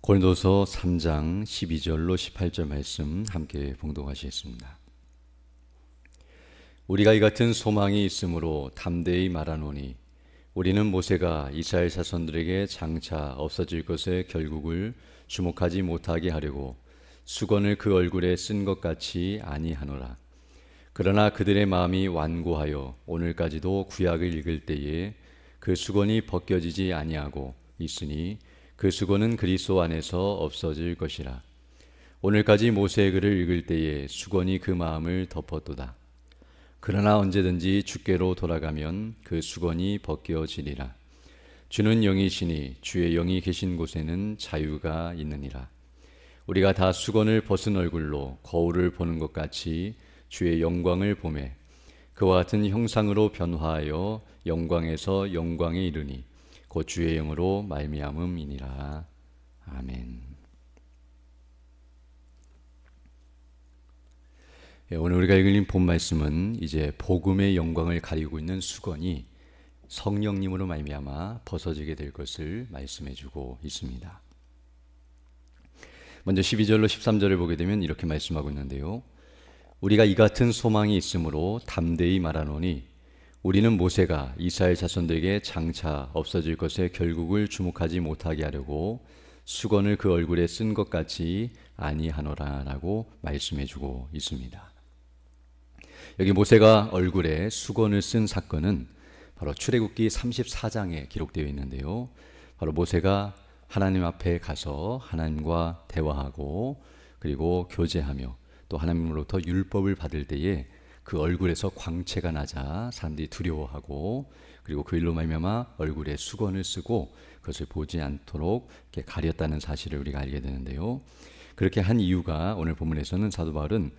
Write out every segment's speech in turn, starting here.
고린도서 3장 12절로 18절 말씀 함께 봉독하시겠습니다. 우리가 이 같은 소망이 있으므로 담대히 말하노니 우리는 모세가 이스라엘 자손들에게 장차 없어질 것의 결국을 주목하지 못하게 하려고 수건을 그 얼굴에 쓴 것 같이 아니하노라. 그러나 그들의 마음이 완고하여 오늘까지도 구약을 읽을 때에 그 수건이 벗겨지지 아니하고 있으니 그 수건은 그리스도 안에서 없어질 것이라. 오늘까지 모세의 글을 읽을 때에 수건이 그 마음을 덮었도다. 그러나 언제든지 주께로 돌아가면 그 수건이 벗겨지리라. 주는 영이시니 주의 영이 계신 곳에는 자유가 있느니라. 우리가 다 수건을 벗은 얼굴로 거울을 보는 것 같이 주의 영광을 보매 그와 같은 형상으로 변화하여 영광에서 영광에 이르니 곧 주의 영으로 말미암음이니라. 아멘. 오늘 우리가 읽은 본 말씀은 이제 복음의 영광을 가리고 있는 수건이 성령님으로 말미암아 벗어지게 될 것을 말씀해주고 있습니다. 먼저 12절로 13절을 보게 되면 이렇게 말씀하고 있는데요. 우리가 이 같은 소망이 있으므로 담대히 말하노니 우리는 모세가 이스라엘 자손들에게 장차 없어질 것의 결국을 주목하지 못하게 하려고 수건을 그 얼굴에 쓴 것 같이 아니하노라 라고 말씀해주고 있습니다. 여기 모세가 얼굴에 수건을 쓴 사건은 바로 출애굽기 34장에 기록되어 있는데요. 바로 모세가 하나님 앞에 가서 하나님과 대화하고 그리고 교제하며 또 하나님으로부터 율법을 받을 때에 그 얼굴에서 광채가 나자 사람들이 두려워하고 그리고 그 일로 말미암아 얼굴에 수건을 쓰고 그것을 보지 않도록 이렇게 가렸다는 사실을 우리가 알게 되는데요. 그렇게 한 이유가 오늘 본문에서는 사도 바울은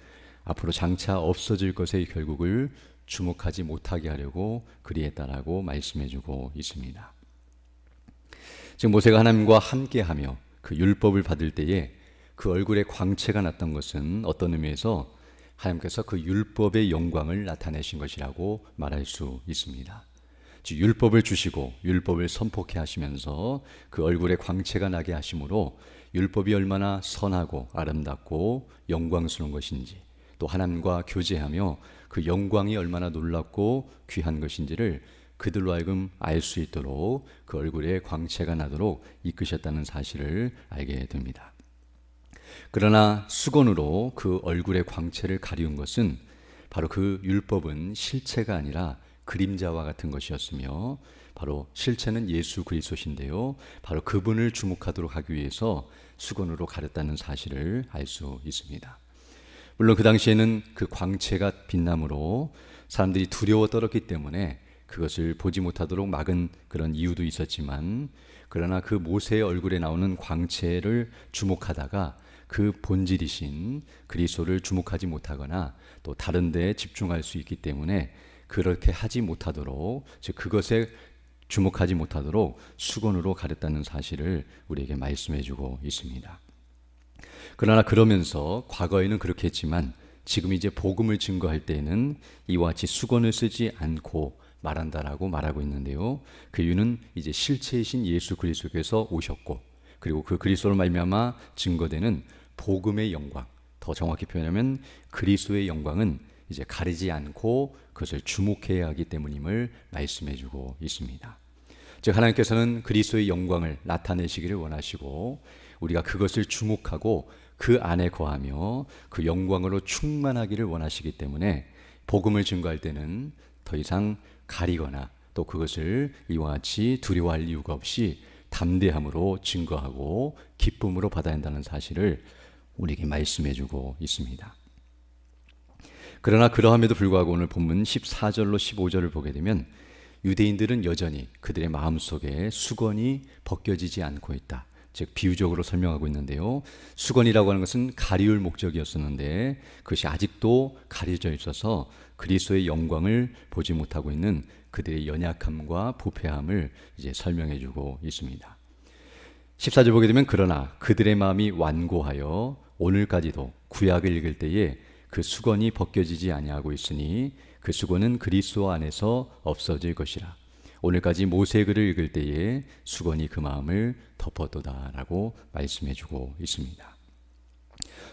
앞으로 장차 없어질 것의 결국을 주목하지 못하게 하려고 그리했다라고 말씀해주고 있습니다. 지금 모세가 하나님과 함께하며 그 율법을 받을 때에 그 얼굴에 광채가 났던 것은 어떤 의미에서 하나님께서 그 율법의 영광을 나타내신 것이라고 말할 수 있습니다. 즉 율법을 주시고 율법을 선포케 하시면서 그 얼굴에 광채가 나게 하심으로 율법이 얼마나 선하고 아름답고 영광스러운 것인지 또 하나님과 교제하며 그 영광이 얼마나 놀랍고 귀한 것인지를 그들로 하여금 알 수 있도록 그 얼굴에 광채가 나도록 이끄셨다는 사실을 알게 됩니다. 그러나 수건으로 그 얼굴의 광채를 가리운 것은 바로 그 율법은 실체가 아니라 그림자와 같은 것이었으며 바로 실체는 예수 그리스도신데요. 바로 그분을 주목하도록 하기 위해서 수건으로 가렸다는 사실을 알 수 있습니다. 물론 그 당시에는 그 광채가 빛나므로 사람들이 두려워 떨었기 때문에 그것을 보지 못하도록 막은 그런 이유도 있었지만 그러나 그 모세의 얼굴에 나오는 광채를 주목하다가 그 본질이신 그리스도를 주목하지 못하거나 또 다른 데에 집중할 수 있기 때문에 그렇게 하지 못하도록 즉 그것에 주목하지 못하도록 수건으로 가렸다는 사실을 우리에게 말씀해주고 있습니다. 그러나 그러면서 과거에는 그렇게 했지만 지금 이제 복음을 증거할 때에는 이와 같이 수건을 쓰지 않고 말한다라고 말하고 있는데요. 그 이유는 이제 실체이신 예수 그리스도께서 오셨고 그리고 그 그리스도로 말미암아 증거되는 복음의 영광, 더 정확히 표현하면 그리스도의 영광은 이제 가리지 않고 그것을 주목해야 하기 때문임을 말씀해주고 있습니다. 즉 하나님께서는 그리스도의 영광을 나타내시기를 원하시고 우리가 그것을 주목하고 그 안에 거하며 그 영광으로 충만하기를 원하시기 때문에 복음을 증거할 때는 더 이상 가리거나 또 그것을 이와 같이 두려워할 이유가 없이 담대함으로 증거하고 기쁨으로 받아야 한다는 사실을 우리에게 말씀해주고 있습니다. 그러나 그러함에도 불구하고 오늘 본문 14절로 15절을 보게 되면 유대인들은 여전히 그들의 마음속에 수건이 벗겨지지 않고 있다. 즉 비유적으로 설명하고 있는데요. 수건이라고 하는 것은 가리울 목적이었었는데 그것이 아직도 가려져 있어서 그리스도의 영광을 보지 못하고 있는 그들의 연약함과 부패함을 이제 설명해주고 있습니다. 14절 보게 되면 그러나 그들의 마음이 완고하여 오늘까지도 구약을 읽을 때에 그 수건이 벗겨지지 아니하고 있으니 그 수건은 그리스도 안에서 없어질 것이라. 오늘까지 모세 글을 읽을 때에 수건이 그 마음을 덮었도다라고 말씀해 주고 있습니다.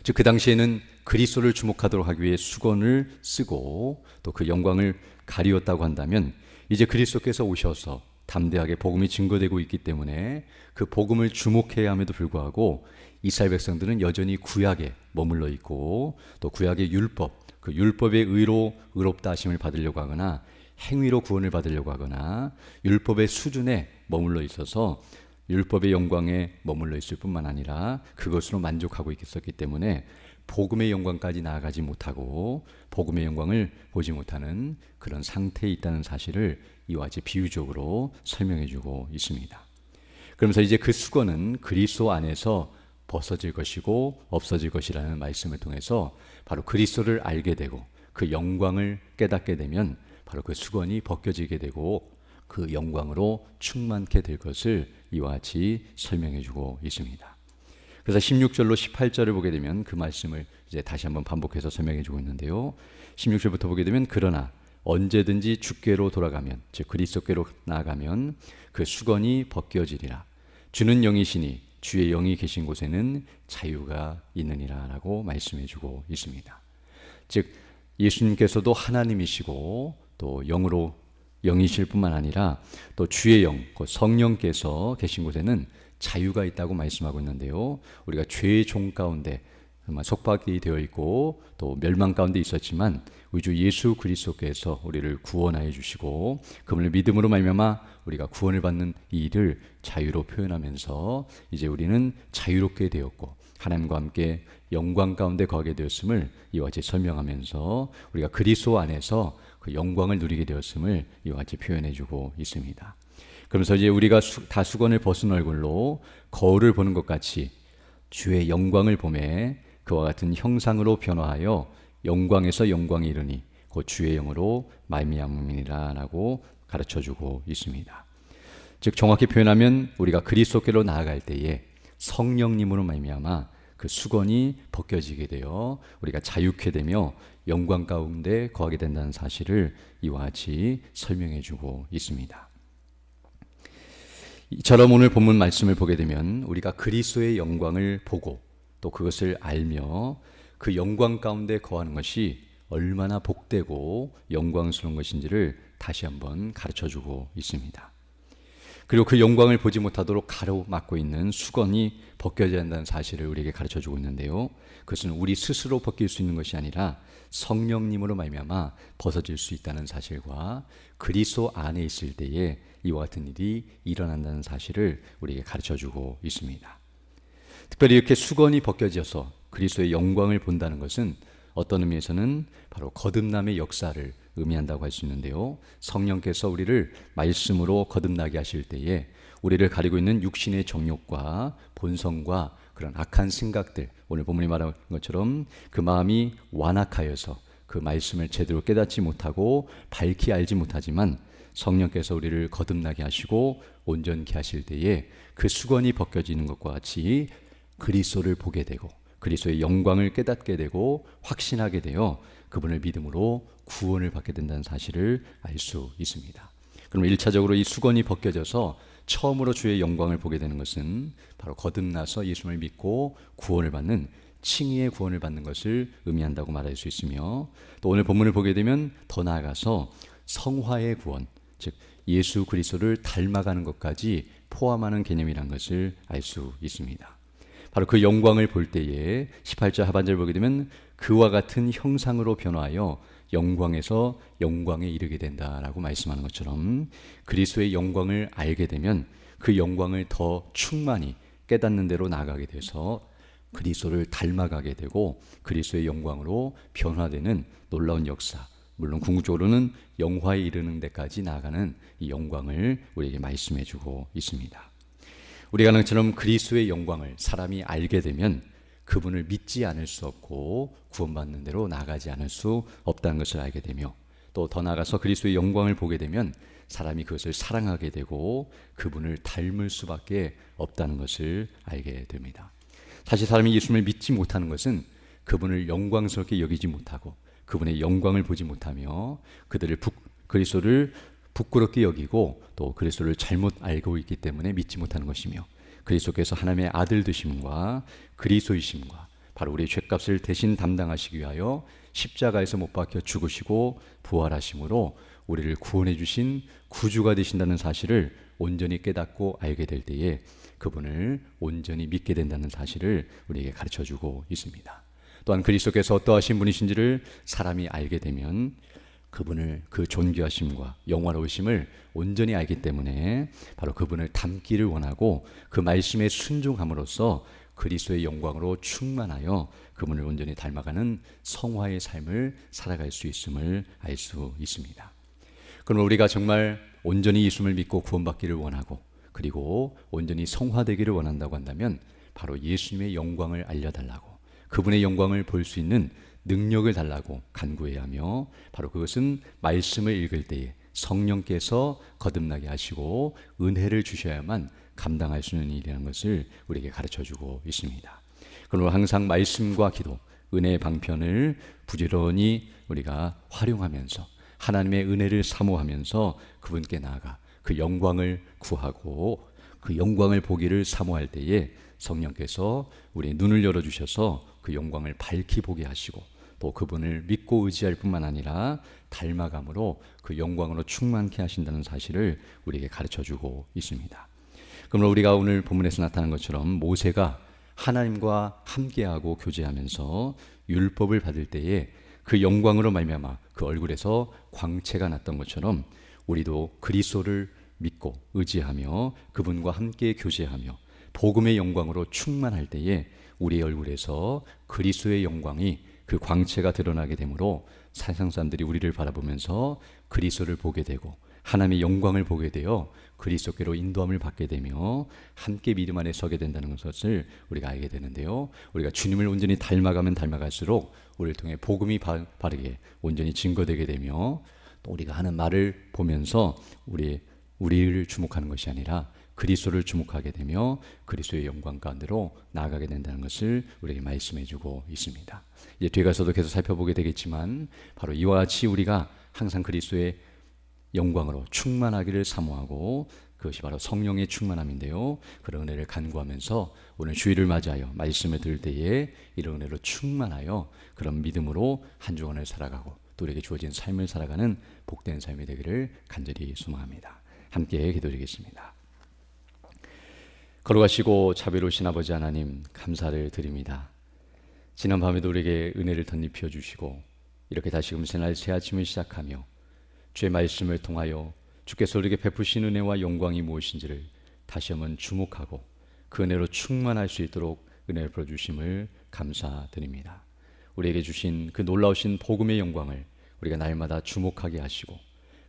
즉 그 당시에는 그리스도를 주목하도록 하기 위해 수건을 쓰고 또 그 영광을 가리웠다고 한다면, 이제 그리스도께서 오셔서 담대하게 복음이 증거되고 있기 때문에 그 복음을 주목해야 함에도 불구하고 이스라엘 백성들은 여전히 구약에 머물러 있고, 또 구약의 율법, 그 율법의 의로 의롭다 하심을 받으려고 하거나 행위로 구원을 받으려고 하거나 율법의 수준에 머물러 있어서 율법의 영광에 머물러 있을 뿐만 아니라 그것으로 만족하고 있었기 때문에 복음의 영광까지 나아가지 못하고 복음의 영광을 보지 못하는 그런 상태에 있다는 사실을 이와 같이 비유적으로 설명해 주고 있습니다. 그러면서 이제 그 수건은 그리스도 안에서 벗어질 것이고 없어질 것이라는 말씀을 통해서 바로 그리스도를 알게 되고 그 영광을 깨닫게 되면 바로 그 수건이 벗겨지게 되고 그 영광으로 충만케 될 것을 이와 같이 설명해 주고 있습니다. 그래서 16절로 18절을 보게 되면 그 말씀을 이제 다시 한번 반복해서 설명해 주고 있는데요. 16절부터 보게 되면 그러나 언제든지 주께로 돌아가면, 즉 그리스도께로 나아가면 그 수건이 벗겨지리라. 주는 영이시니 주의 영이 계신 곳에는 자유가 있느니라 라고 말씀해 주고 있습니다. 즉 예수님께서도 하나님이시고 또 영이실 뿐만 아니라 또 주의 영, 성령께서 계신 곳에는 자유가 있다고 말씀하고 있는데요. 우리가 죄의 종 가운데 속박이 되어 있고 또 멸망 가운데 있었지만 우리 주 예수 그리스도께서 우리를 구원하여 주시고 그분을 믿음으로 말미암아 우리가 구원을 받는 이 일을 자유로 표현하면서 이제 우리는 자유롭게 되었고 하나님과 함께 영광 가운데 거하게 되었음을 이와 같이 설명하면서 우리가 그리스도 안에서 그 영광을 누리게 되었음을 이와 같이 표현해 주고 있습니다. 그러면서 이제 우리가 다 수건을 벗은 얼굴로 거울을 보는 것 같이 주의 영광을 보매 그와 같은 형상으로 변화하여 영광에서 영광에 이르니 곧 주의 영으로 말미암음이니라 라고 가르쳐주고 있습니다. 즉 정확히 표현하면 우리가 그리스도께로 나아갈 때에 성령님으로 말미암아 그 수건이 벗겨지게 되어 우리가 자유케 되며 영광 가운데 거하게 된다는 사실을 이와 같이 설명해 주고 있습니다. 이처럼 오늘 본문 말씀을 보게 되면 우리가 그리스도의 영광을 보고 또 그것을 알며 그 영광 가운데 거하는 것이 얼마나 복되고 영광스러운 것인지를 다시 한번 가르쳐주고 있습니다. 그리고 그 영광을 보지 못하도록 가로막고 있는 수건이 벗겨져야 한다는 사실을 우리에게 가르쳐주고 있는데요. 그것은 우리 스스로 벗길 수 있는 것이 아니라 성령님으로 말미암아 벗어질 수 있다는 사실과 그리스도 안에 있을 때에 이와 같은 일이 일어난다는 사실을 우리에게 가르쳐주고 있습니다. 특별히 이렇게 수건이 벗겨져서 그리스도의 영광을 본다는 것은 어떤 의미에서는 바로 거듭남의 역사를 의미한다고 할 수 있는데요. 성령께서 우리를 말씀으로 거듭나게 하실 때에 우리를 가리고 있는 육신의 정욕과 본성과 그런 악한 생각들, 오늘 본문이 말한 것처럼 그 마음이 완악하여서 그 말씀을 제대로 깨닫지 못하고 밝히 알지 못하지만 성령께서 우리를 거듭나게 하시고 온전케 하실 때에 그 수건이 벗겨지는 것과 같이 그리스도를 보게 되고 그리스도의 영광을 깨닫게 되고 확신하게 되어 그분을 믿음으로 구원을 받게 된다는 사실을 알 수 있습니다. 그럼 1차적으로 이 수건이 벗겨져서 처음으로 주의 영광을 보게 되는 것은 바로 거듭나서 예수님을 믿고 구원을 받는 칭의의 구원을 받는 것을 의미한다고 말할 수 있으며, 또 오늘 본문을 보게 되면 더 나아가서 성화의 구원, 즉 예수 그리스도를 닮아가는 것까지 포함하는 개념이라는 것을 알 수 있습니다. 바로 그 영광을 볼 때에 18절 하반절 보게 되면 그와 같은 형상으로 변화하여 영광에서 영광에 이르게 된다라고 말씀하는 것처럼 그리스도의 영광을 알게 되면 그 영광을 더 충만히 깨닫는 대로 나아가게 돼서 그리스도를 닮아가게 되고 그리스도의 영광으로 변화되는 놀라운 역사, 물론 궁극적으로는 영화에 이르는 데까지 나아가는 이 영광을 우리에게 말씀해 주고 있습니다. 우리가 아는 것처럼 그리스도의 영광을 사람이 알게 되면 그분을 믿지 않을 수 없고 구원받는 대로 나아가지 않을 수 없다는 것을 알게 되며, 또 더 나아가서 그리스도의 영광을 보게 되면 사람이 그것을 사랑하게 되고 그분을 닮을 수밖에 없다는 것을 알게 됩니다. 사실 사람이 예수님을 믿지 못하는 것은 그분을 영광스럽게 여기지 못하고 그분의 영광을 보지 못하며 그리스도를 부끄럽게 여기고 또 그리스도를 잘못 알고 있기 때문에 믿지 못하는 것이며, 그리스도께서 하나님의 아들 되심과 그리스도이심과 바로 우리의 죄값을 대신 담당하시기 위하여 십자가에서 못 박혀 죽으시고 부활하심으로 우리를 구원해 주신 구주가 되신다는 사실을 온전히 깨닫고 알게 될 때에 그분을 온전히 믿게 된다는 사실을 우리에게 가르쳐주고 있습니다. 또한 그리스도께서 어떠하신 분이신지를 사람이 알게 되면 그분을, 그 존귀하심과 영화로우심을 온전히 알기 때문에 바로 그분을 닮기를 원하고 그 말씀에 순종함으로써 그리스도의 영광으로 충만하여 그분을 온전히 닮아가는 성화의 삶을 살아갈 수 있음을 알 수 있습니다. 그럼 우리가 정말 온전히 예수를 믿고 구원받기를 원하고 그리고 온전히 성화되기를 원한다고 한다면 바로 예수님의 영광을 알려달라고, 그분의 영광을 볼 수 있는 능력을 달라고 간구해야 하며, 바로 그것은 말씀을 읽을 때에 성령께서 거듭나게 하시고 은혜를 주셔야만 감당할 수 있는 일이라는 것을 우리에게 가르쳐주고 있습니다. 그러므로 항상 말씀과 기도, 은혜의 방편을 부지런히 우리가 활용하면서 하나님의 은혜를 사모하면서 그분께 나아가 그 영광을 구하고 그 영광을 보기를 사모할 때에 성령께서 우리의 눈을 열어주셔서 그 영광을 밝히 보게 하시고 또 그분을 믿고 의지할 뿐만 아니라 닮아감으로 그 영광으로 충만케 하신다는 사실을 우리에게 가르쳐주고 있습니다. 그러므로 우리가 오늘 본문에서 나타난 것처럼 모세가 하나님과 함께하고 교제하면서 율법을 받을 때에 그 영광으로 말미암아 그 얼굴에서 광채가 났던 것처럼 우리도 그리스도를 믿고 의지하며 그분과 함께 교제하며 복음의 영광으로 충만할 때에 우리의 얼굴에서 그리스도의 영광이, 그 광채가 드러나게 되므로 세상 사람들이 우리를 바라보면서 그리스도를 보게 되고 하나님의 영광을 보게 되어 그리스도께로 인도함을 받게 되며 함께 믿음 안에 서게 된다는 것을 우리가 알게 되는데요. 우리가 주님을 온전히 닮아가면 닮아갈수록 우리를 통해 복음이 바르게 온전히 증거되게 되며 또 우리가 하는 말을 보면서 우리를 주목하는 것이 아니라 그리스도를 주목하게 되며 그리스도의 영광 가운데로 나아가게 된다는 것을 우리에게 말씀해 주고 있습니다. 이제 뒤에 가서도 계속 살펴보게 되겠지만 바로 이와 같이 우리가 항상 그리스도의 영광으로 충만하기를 사모하고 그것이 바로 성령의 충만함인데요. 그런 은혜를 간구하면서 오늘 주일을 맞이하여 말씀을 들을 때에 이런 은혜로 충만하여 그런 믿음으로 한 주간을 살아가고 또 우리에게 주어진 삶을 살아가는 복된 삶이 되기를 간절히 소망합니다. 함께 기도드리겠습니다. 걸어가시고 자비로우신 아버지 하나님, 감사를 드립니다. 지난 밤에도 우리에게 은혜를 덧입혀 주시고 이렇게 다시금 새날 새 아침을 시작하며 주의 말씀을 통하여 주께서 우리에게 베푸신 은혜와 영광이 무엇인지를 다시 한번 주목하고 그 은혜로 충만할 수 있도록 은혜를 풀어주심을 감사드립니다. 우리에게 주신 그 놀라우신 복음의 영광을 우리가 날마다 주목하게 하시고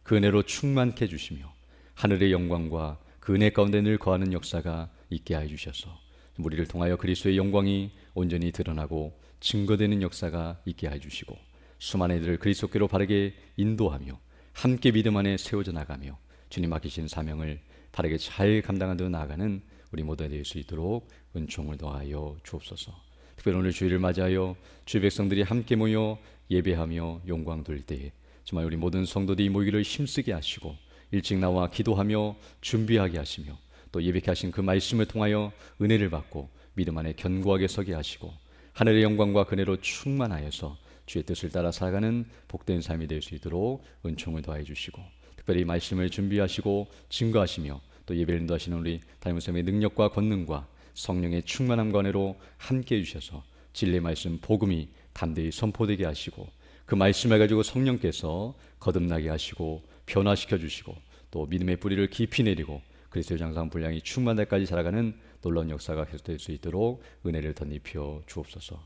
그 은혜로 충만케 해주시며 하늘의 영광과 그 은혜 가운데 늘 거하는 역사가 있게 하여 주셔서 우리를 통하여 그리스도의 영광이 온전히 드러나고 증거되는 역사가 있게 하여 주시고 수많은 이들을 그리스도께로 바르게 인도하며 함께 믿음 안에 세워져 나가며 주님 맡기신 사명을 바르게 잘 감당하며 나아가는 우리 모두가 될 수 있도록 은총을 더하여 주옵소서. 특별히 오늘 주일을 맞이하여 주의 백성들이 함께 모여 예배하며 영광 돌릴 때에 정말 우리 모든 성도들이 모이기를 힘쓰게 하시고 일찍 나와 기도하며 준비하게 하시며 또 예배케 하신 그 말씀을 통하여 은혜를 받고 믿음 안에 견고하게 서게 하시고 하늘의 영광과 그네로 충만하여서 주의 뜻을 따라 살아가는 복된 삶이 될 수 있도록 은총을 더해 주시고 특별히 말씀을 준비하시고 증거하시며 또 예배를 인도하시는 우리 담임목사님의 능력과 권능과 성령의 충만함과 은혜로 함께 해주셔서 진리의 말씀 복음이 담대히 선포되게 하시고 그 말씀을 가지고 성령께서 거듭나게 하시고 변화시켜 주시고 또 믿음의 뿌리를 깊이 내리고 그리스도의 장성 분량이 충만할 때까지 살아가는 놀라운 역사가 계속될 수 있도록 은혜를 덧입혀 주옵소서.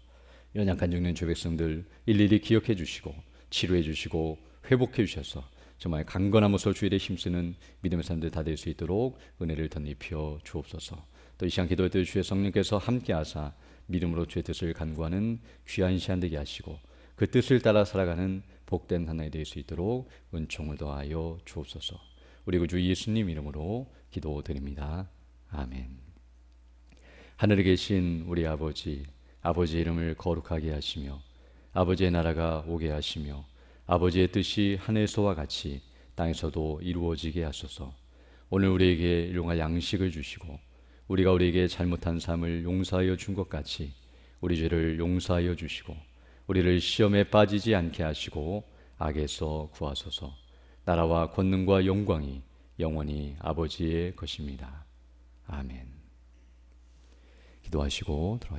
연약한 죽는 주의 백성들 일일이 기억해 주시고 치료해 주시고 회복해 주셔서 정말 강건한 모습을 주의 일에 힘쓰는 믿음의 사람들 다 될 수 있도록 은혜를 덧입혀 주옵소서. 또 이 시간 기도할 때 주의 성령께서 함께하사 믿음으로 주의 뜻을 간구하는 귀한 시간 되게 하시고 그 뜻을 따라 살아가는 복된 하나가 될 수 있도록 은총을 더하여 주옵소서. 우리 구주 예수님 이름으로 기도드립니다. 아멘. 하늘에 계신 우리 아버지, 아버지의 이름을 거룩하게 하시며 아버지의 나라가 오게 하시며 아버지의 뜻이 하늘에서와 같이 땅에서도 이루어지게 하소서. 오늘 우리에게 일용할 양식을 주시고 우리가 우리에게 잘못한 삶을 용서하여 준 것 같이 우리 죄를 용서하여 주시고 우리를 시험에 빠지지 않게 하시고 악에서 구하소서. 나라와 권능과 영광이 영원히 아버지의 것입니다. 아멘. 기도하시고 들어가시죠.